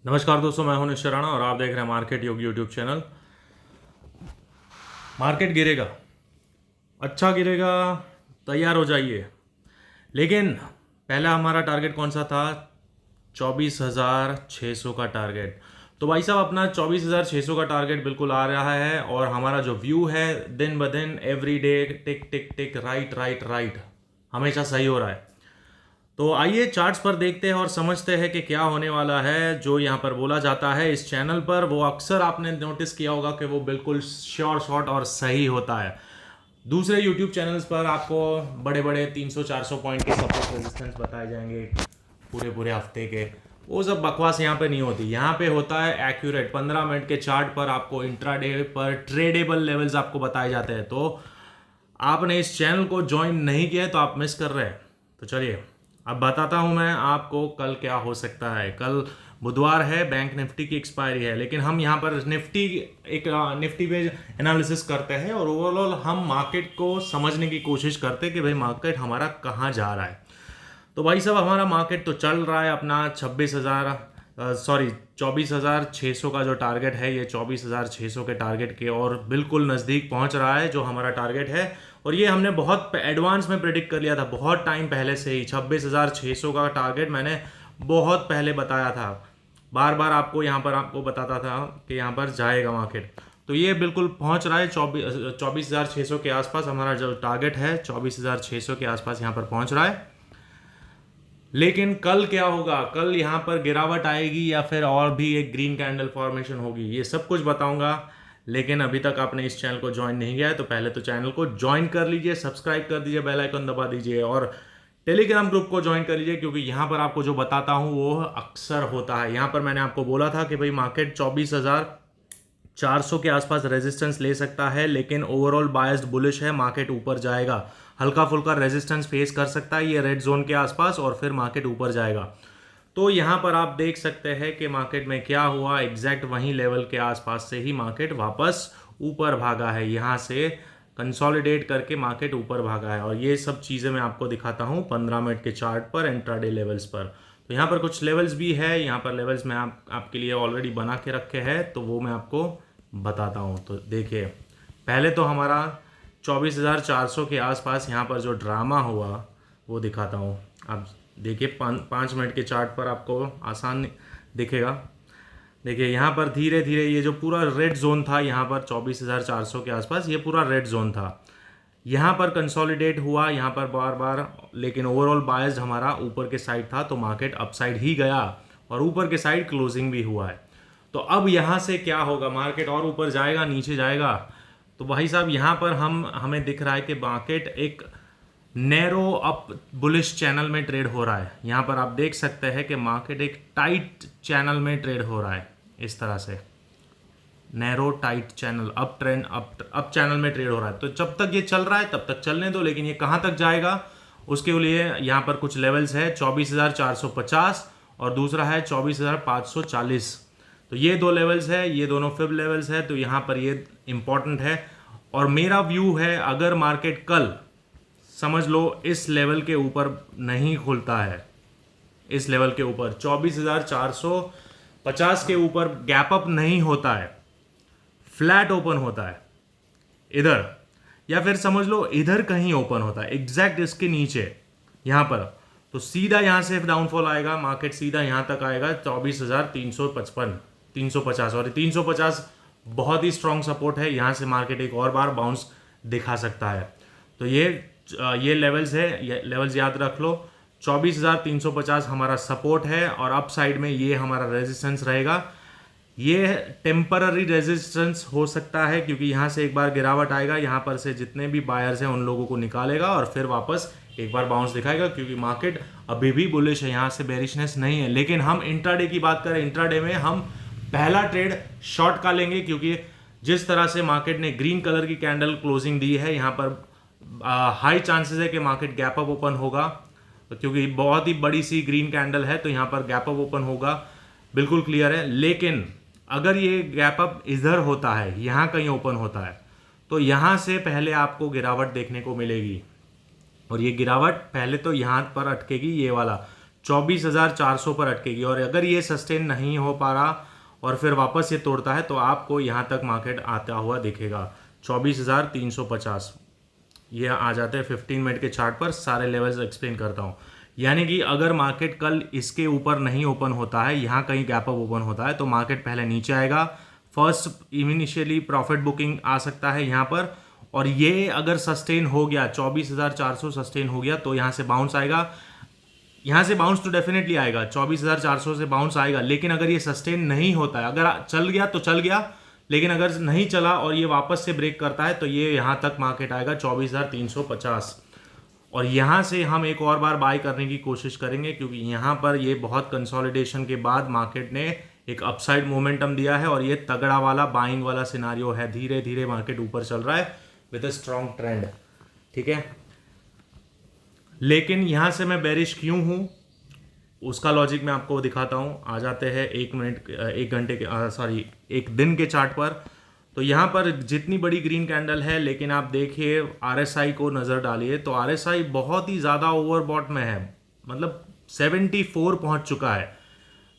नमस्कार दोस्तों, मैं हूं निश्चय राणा और आप देख रहे हैं मार्केट योग यूट्यूब चैनल। मार्केट गिरेगा, अच्छा गिरेगा, तैयार हो जाइए। लेकिन पहला हमारा टारगेट कौन सा था? 24,600 का टारगेट। तो भाई साहब, अपना 24,600 का टारगेट बिल्कुल आ रहा है और हमारा जो व्यू है दिन ब दिन एवरी डे टिक टिक टिक राइट राइट राइट हमेशा सही हो रहा है। तो आइए चार्ट्स पर देखते हैं और समझते हैं कि क्या होने वाला है। जो यहाँ पर बोला जाता है इस चैनल पर, वो अक्सर आपने नोटिस किया होगा कि वो बिल्कुल श्योर शॉट और सही होता है। दूसरे यूट्यूब चैनल्स पर आपको बड़े बड़े 300-400 पॉइंट के सपोर्ट रेजिस्टेंस बताए जाएंगे पूरे पूरे हफ्ते के। वो सब बकवास यहाँ पे नहीं होती। यहाँ पे होता है एक्यूरेट 15 मिनट के चार्ट पर आपको इंट्राडे पर ट्रेडेबल लेवल्स आपको बताए जाते हैं। तो आपने इस चैनल को ज्वाइन नहीं किया है तो आप मिस कर रहे हैं। तो चलिए अब बताता हूं मैं आपको कल क्या हो सकता है। कल बुधवार है, बैंक निफ्टी की एक्सपायरी है, लेकिन हम यहाँ पर निफ्टी पे एनालिसिस करते हैं और ओवरऑल हम मार्केट को समझने की कोशिश करते हैं कि भाई मार्केट हमारा कहाँ जा रहा है। तो भाई साहब, हमारा मार्केट तो चल रहा है अपना 24,600 का जो टारगेट है, ये 24,600 के टारगेट के और बिल्कुल नज़दीक पहुंच रहा है जो हमारा टारगेट है। और ये हमने बहुत एडवांस में प्रेडिक्ट कर लिया था, बहुत टाइम पहले से ही 26,600 का टारगेट मैंने बहुत पहले बताया था। बार बार आपको बताता था कि यहाँ पर जाएगा मार्केट। तो ये बिल्कुल पहुंच रहा है 24,600 के आसपास। हमारा जो टारगेट है 24,600 के आसपास यहाँ पर पहुंच रहा है। लेकिन कल क्या होगा, कल यहाँ पर गिरावट आएगी या फिर और भी एक ग्रीन कैंडल फॉर्मेशन होगी, ये सब कुछ बताऊंगा। लेकिन अभी तक आपने इस चैनल को ज्वाइन नहीं किया है तो पहले तो चैनल को ज्वाइन कर लीजिए, सब्सक्राइब कर दीजिए, बेल आइकन दबा दीजिए और टेलीग्राम ग्रुप को ज्वाइन कर लीजिए, क्योंकि यहाँ पर आपको जो बताता हूँ वो अक्सर होता है। यहाँ पर मैंने आपको बोला था कि भाई मार्केट 24,400 के आसपास रेजिस्टेंस ले सकता है, लेकिन ओवरऑल बायस्ड बुलिश है, मार्केट ऊपर जाएगा। हल्का फुल्का रेजिस्टेंस फेस कर सकता है ये रेड जोन के आसपास और फिर मार्केट ऊपर जाएगा। तो यहाँ पर आप देख सकते हैं कि मार्केट में क्या हुआ, एग्जैक्ट वही लेवल के आसपास से ही मार्केट वापस ऊपर भागा है। यहाँ से कंसोलिडेट करके मार्केट ऊपर भागा है और ये सब चीज़ें मैं आपको दिखाता हूँ 15 मिनट के चार्ट पर, इंट्राडे लेवल्स पर। तो यहाँ पर कुछ लेवल्स भी है, यहाँ पर लेवल्स मैं आपके लिए ऑलरेडी बना के रखे हैं, तो वो मैं आपको बताता हूँ। तो देखिए, पहले तो हमारा 24,400 के आसपास यहाँ पर जो ड्रामा हुआ वो दिखाता हूँ। आप देखिए 5 मिनट के चार्ट पर आपको आसान दिखेगा। देखिए यहाँ पर धीरे धीरे ये जो पूरा रेड जोन था, यहाँ पर 24,400 के आसपास ये पूरा रेड जोन था। यहाँ पर कंसोलिडेट हुआ, यहाँ पर बार बार, लेकिन ओवरऑल बायस्ड हमारा ऊपर के साइड था तो मार्केट अपसाइड ही गया और ऊपर के साइड क्लोजिंग भी हुआ है। तो अब यहाँ से क्या होगा, मार्केट और ऊपर जाएगा नीचे जाएगा? तो भाई साहब, यहाँ पर हमें दिख रहा है कि मार्केट एक नैरो अप बुलिश चैनल में ट्रेड हो रहा है। यहाँ पर आप देख सकते हैं कि मार्केट एक टाइट चैनल में ट्रेड हो रहा है, इस तरह से narrow tight channel, up channel में ट्रेड हो रहा है। तो जब तक ये चल रहा है तब तक चलने दो, लेकिन ये कहाँ तक जाएगा उसके लिए यहाँ पर कुछ लेवल्स है, 24,450 और दूसरा है 24,540। तो ये दो लेवल्स है, ये दोनों फिब लेवल्स है, तो यहाँ पर ये इंपॉर्टेंट है। और मेरा व्यू है, अगर मार्केट कल समझ लो इस लेवल के ऊपर नहीं खुलता है, इस लेवल के ऊपर 24,450 के ऊपर गैप अप नहीं होता है, फ्लैट ओपन होता है इधर, या फिर समझ लो इधर कहीं ओपन होता है एग्जैक्ट इसके नीचे यहाँ पर, तो सीधा यहाँ से डाउनफॉल आएगा, मार्केट सीधा यहाँ तक आएगा 24,350 और 350 बहुत ही स्ट्रॉन्ग सपोर्ट है। यहाँ से मार्केट एक और बार बाउंस दिखा सकता है। तो ये लेवल्स है, ये लेवल्स याद रख लो। 24,350 हमारा सपोर्ट है और अप साइड में ये हमारा रेजिस्टेंस रहेगा। ये टेम्पररी रेजिस्टेंस हो सकता है क्योंकि यहाँ से एक बार गिरावट आएगा, यहाँ पर से जितने भी बायर्स हैं उन लोगों को निकालेगा और फिर वापस एक बार बाउंस दिखाएगा, क्योंकि मार्केट अभी भी बुलिश है, यहाँ से बेरिशनेस नहीं है। लेकिन हम इंट्राडे की बात करें, इंट्राडे में हम पहला ट्रेड शॉर्ट का लेंगे, क्योंकि जिस तरह से मार्केट ने ग्रीन कलर की कैंडल क्लोजिंग दी है, यहाँ पर हाई चांसेस है कि मार्केट गैप अप ओपन होगा, क्योंकि बहुत ही बड़ी सी ग्रीन कैंडल है, तो यहाँ पर गैप अप ओपन होगा, बिल्कुल क्लियर है। लेकिन अगर ये गैप अप इधर होता है, यहाँ कहीं ओपन होता है, तो यहाँ से पहले आपको गिरावट देखने को मिलेगी और ये गिरावट पहले तो यहाँ पर अटकेगी, ये वाला 24,400 पर अटकेगी। और अगर ये सस्टेन नहीं हो पा रहा और फिर वापस ये तोड़ता है तो आपको यहाँ तक मार्केट आता हुआ दिखेगा 24,350। ये आ जाते हैं 15 मिनट के चार्ट पर, सारे लेवल्स एक्सप्लेन करता हूँ। यानी कि अगर मार्केट कल इसके ऊपर नहीं ओपन होता है, यहाँ कहीं गैप अप ओपन होता है, तो मार्केट पहले नीचे आएगा। फर्स्ट इनिशियली प्रॉफिट बुकिंग आ सकता है यहाँ पर, और ये अगर सस्टेन हो गया 24,400 सस्टेन हो गया तो यहाँ से बाउंस आएगा। यहाँ से बाउंस तो डेफिनेटली आएगा, 24,400 से बाउंस आएगा। लेकिन अगर ये सस्टेन नहीं होता है, अगर चल गया तो चल गया, लेकिन अगर नहीं चला और ये वापस से ब्रेक करता है तो ये यहाँ तक मार्केट आएगा 24,350। और यहाँ से हम एक और बार बाय करने की कोशिश करेंगे, क्योंकि यहाँ पर ये बहुत कंसोलिडेशन के बाद मार्केट ने एक अपसाइड मोमेंटम दिया है और ये तगड़ा वाला बाइंग वाला सिनारियो है। धीरे धीरे मार्केट ऊपर चल रहा है विद अ स्ट्रॉन्ग ट्रेंड, ठीक है। लेकिन यहाँ से मैं बेरिश क्यों हूँ उसका लॉजिक मैं आपको दिखाता हूँ। आ जाते हैं एक दिन के चार्ट पर। तो यहाँ पर जितनी बड़ी ग्रीन कैंडल है, लेकिन आप देखिए RSI को नज़र डालिए तो RSI बहुत ही ज़्यादा ओवरबॉट में है, मतलब 74 पहुँच चुका है।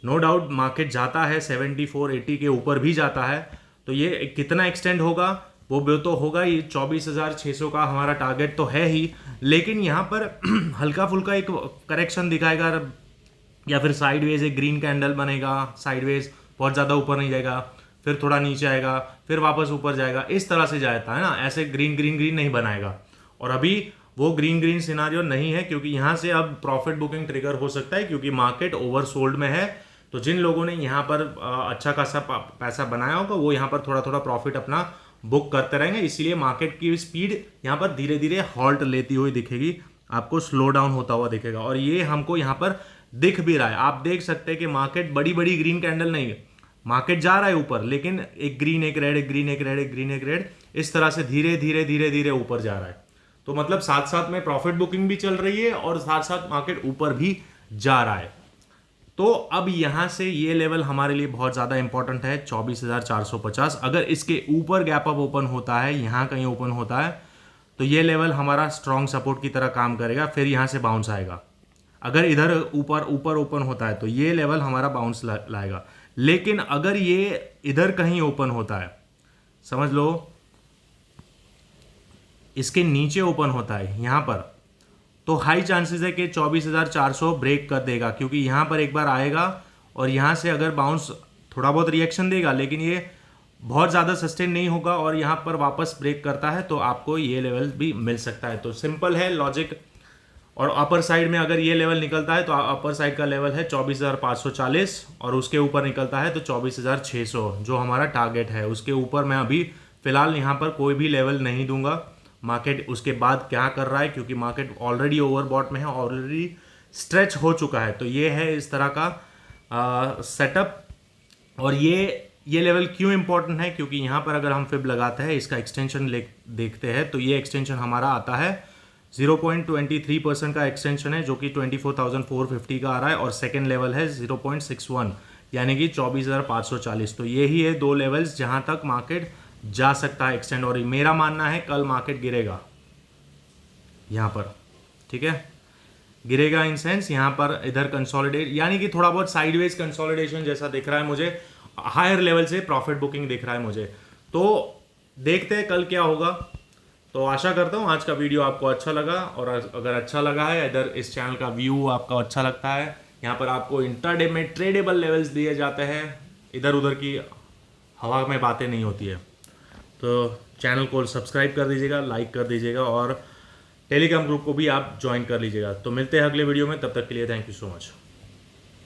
नो डाउट मार्केट जाता है 74 80 के ऊपर भी जाता है, तो ये कितना एक्सटेंड होगा वो तो होगा ही। 24,600 का हमारा टारगेट तो है ही, लेकिन यहाँ पर हल्का फुल्का एक करेक्शन दिखाएगा या फिर साइडवेज एक ग्रीन कैंडल बनेगा। साइडवेज बहुत ज़्यादा ऊपर नहीं जाएगा, फिर थोड़ा नीचे आएगा, फिर वापस ऊपर जाएगा, इस तरह से जाता है ना। ऐसे ग्रीन ग्रीन ग्रीन नहीं बनाएगा। और अभी वो ग्रीन ग्रीन सिनारियो नहीं है, क्योंकि यहाँ से अब प्रॉफिट बुकिंग ट्रिगर हो सकता है, क्योंकि मार्केट ओवरसोल्ड में है। तो जिन लोगों ने यहाँ पर अच्छा खासा पैसा बनाया होगा वो यहाँ पर थोड़ा थोड़ा प्रॉफिट अपना बुक करते रहेंगे। इसीलिए मार्केट की स्पीड यहाँ पर धीरे धीरे हॉल्ट लेती हुई दिखेगी, आपको स्लो डाउन होता हुआ दिखेगा। और ये हमको यहाँ पर दिख भी रहा है। आप देख सकते हैं कि मार्केट बड़ी बड़ी ग्रीन कैंडल नहीं है, मार्केट जा रहा है ऊपर, लेकिन एक ग्रीन एक रेड, एक ग्रीन एक रेड, एक ग्रीन एक रेड, इस तरह से धीरे धीरे धीरे धीरे ऊपर जा रहा है। तो मतलब साथ साथ में प्रॉफिट बुकिंग भी चल रही है और साथ साथ मार्केट ऊपर भी जा रहा है। तो अब यहां से ये लेवल हमारे लिए बहुत ज़्यादा इंपॉर्टेंट है 24,450। अगर इसके ऊपर गैप अप ओपन होता है, यहाँ कहीं ओपन होता है, तो ये लेवल हमारा स्ट्रॉन्ग सपोर्ट की तरह काम करेगा, फिर यहाँ से बाउंस आएगा। अगर इधर ऊपर ओपन होता है तो ये लेवल हमारा बाउंस लाएगा। लेकिन अगर ये इधर कहीं ओपन होता है, समझ लो इसके नीचे ओपन होता है यहाँ पर, तो हाई चांसेस है कि 24,400 ब्रेक कर देगा, क्योंकि यहाँ पर एक बार आएगा और यहाँ से अगर बाउंस थोड़ा बहुत रिएक्शन देगा, लेकिन ये बहुत ज़्यादा सस्टेन नहीं होगा और यहाँ पर वापस ब्रेक करता है तो आपको ये लेवल भी मिल सकता है। तो सिंपल है लॉजिक। और अपर साइड में अगर ये लेवल निकलता है तो अपर साइड का लेवल है 24,540 और उसके ऊपर निकलता है तो 24,600 जो हमारा टारगेट है। उसके ऊपर मैं अभी फ़िलहाल यहाँ पर कोई भी लेवल नहीं दूंगा। मार्केट उसके बाद क्या कर रहा है, क्योंकि मार्केट ऑलरेडी ओवरबॉट में है, ऑलरेडी स्ट्रेच हो चुका है। तो ये है इस तरह का सेटअप। और ये लेवल क्यों इंपॉर्टेंट है, क्योंकि यहाँ पर अगर हम फिब लगाते हैं, इसका एक्सटेंशन देखते हैं, तो ये एक्सटेंशन हमारा आता है 0.23% का एक्सटेंशन है, जो कि 24,450 का आ रहा है। और सेकेंड लेवल है 0.61 यानी कि 24,540। तो यही है दो लेवल्स जहाँ तक मार्केट जा सकता है एक्सटेंड। और मेरा मानना है कल मार्केट गिरेगा यहाँ पर, ठीक है, गिरेगा इन सेंस यहाँ पर इधर कंसोलिडेट, यानी कि थोड़ा बहुत साइडवेज कंसोलिडेशन जैसा दिख रहा है मुझे। हायर लेवल से प्रॉफिट बुकिंग दिख रहा है मुझे। तो देखते हैं कल क्या होगा। तो आशा करता हूँ आज का वीडियो आपको अच्छा लगा, और अगर अच्छा लगा है, इधर इस चैनल का व्यू आपका अच्छा लगता है, यहाँ पर आपको इंट्राडे में ट्रेडेबल लेवल्स दिए जाते हैं, इधर उधर की हवा में बातें नहीं होती है। तो चैनल को सब्सक्राइब कर दीजिएगा, लाइक कर दीजिएगा और टेलीग्राम ग्रुप को भी आप ज्वाइन कर लीजिएगा। तो मिलते हैं अगले वीडियो में, तब तक के लिए थैंक यू सो मच।